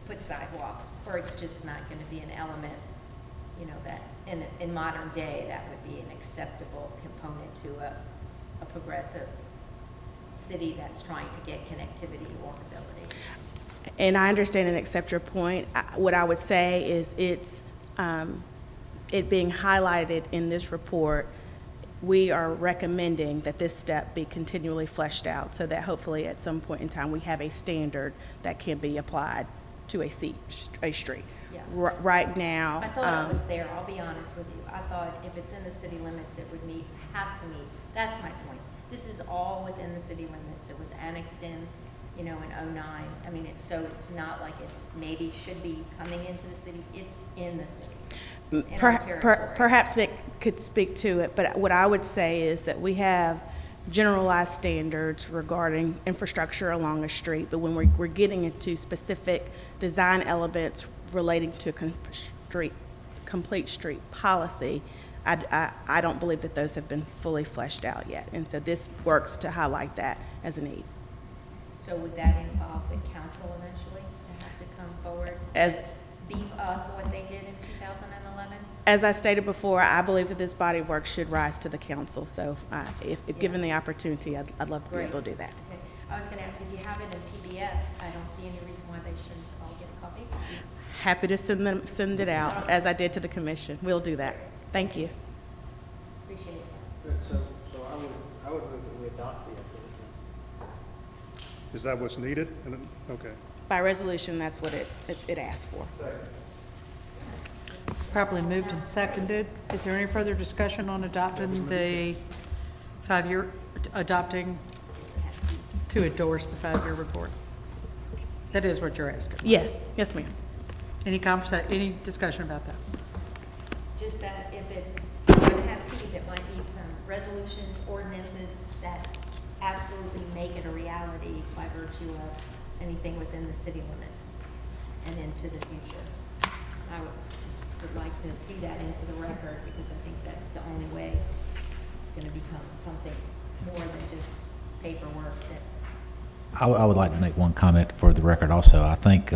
put sidewalks, or it's just not gonna be an element, you know, that's, in modern day, that would be an acceptable component to a progressive city that's trying to get connectivity and walkability. And I understand and accept your point. What I would say is it being highlighted in this report, we are recommending that this step be continually fleshed out so that hopefully at some point in time we have a standard that can be applied to a street. Yeah. Right now. I thought it was there, I'll be honest with you. I thought if it's in the city limits, it would have to meet. That's my point. This is all within the city limits. It was annexed in, you know, in '09. I mean, it's not like it's maybe should be coming into the city. It's in the city. It's in our territory. Perhaps Nick could speak to it, but what I would say is that we have generalized standards regarding infrastructure along a street, but when we're getting into specific design elements relating to a complete street policy, I don't believe that those have been fully fleshed out yet. And so this works to highlight that as a need. So would that involve the council eventually to have to come forward As to beef up what they did in 2011? As I stated before, I believe that this body of work should rise to the council. So if given the opportunity, I'd love to be able to do that. Okay. I was going to ask, if you have it in PDF, I don't see any reason why they shouldn't all get a copy. Happy to send it out, as I did to the commission. We'll do that. Thank you. Appreciate it. Good, so I would move that we adopt the resolution. Is that what's needed? Okay. By resolution, that's what it asks for. Properly moved and seconded. Is there any further discussion on adopting the adopting to endorse the 5-year report? That is what you're asking. Yes, yes, ma'am. Any discussion about that? Just that if it's going to have teeth, it might need some resolutions, ordinances that absolutely make it a reality by virtue of anything within the city limits and into the future. I would like to see that into the record, because I think that's the only way it's going to become something more than just paperwork that. I would like to make one comment for the record also. I think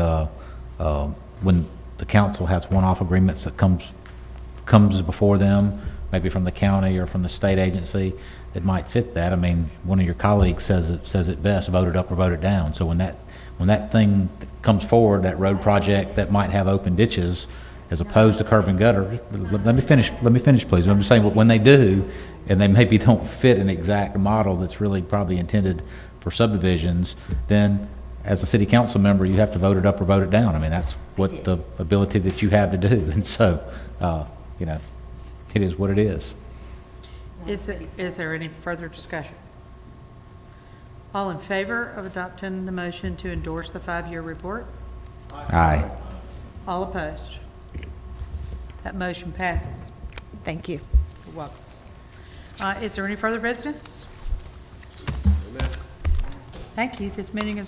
when the council has one-off agreements that comes before them, maybe from the county or from the state agency that might fit that. I mean, one of your colleagues says it best, vote it up or vote it down. So when that thing comes forward, that road project that might have open ditches as opposed to curb and gutter, let me finish, please. I'm just saying, when they do, and they maybe don't fit an exact model that's really probably intended for subdivisions, then as a city council member, you have to vote it up or vote it down. I mean, that's what the ability that you have to do. And so, you know, it is what it is. Is there any further discussion? All in favor of adopting the motion to endorse the 5-year report? Aye. All opposed? That motion passes. Thank you. You're welcome. Is there any further business? Thank you. This meeting is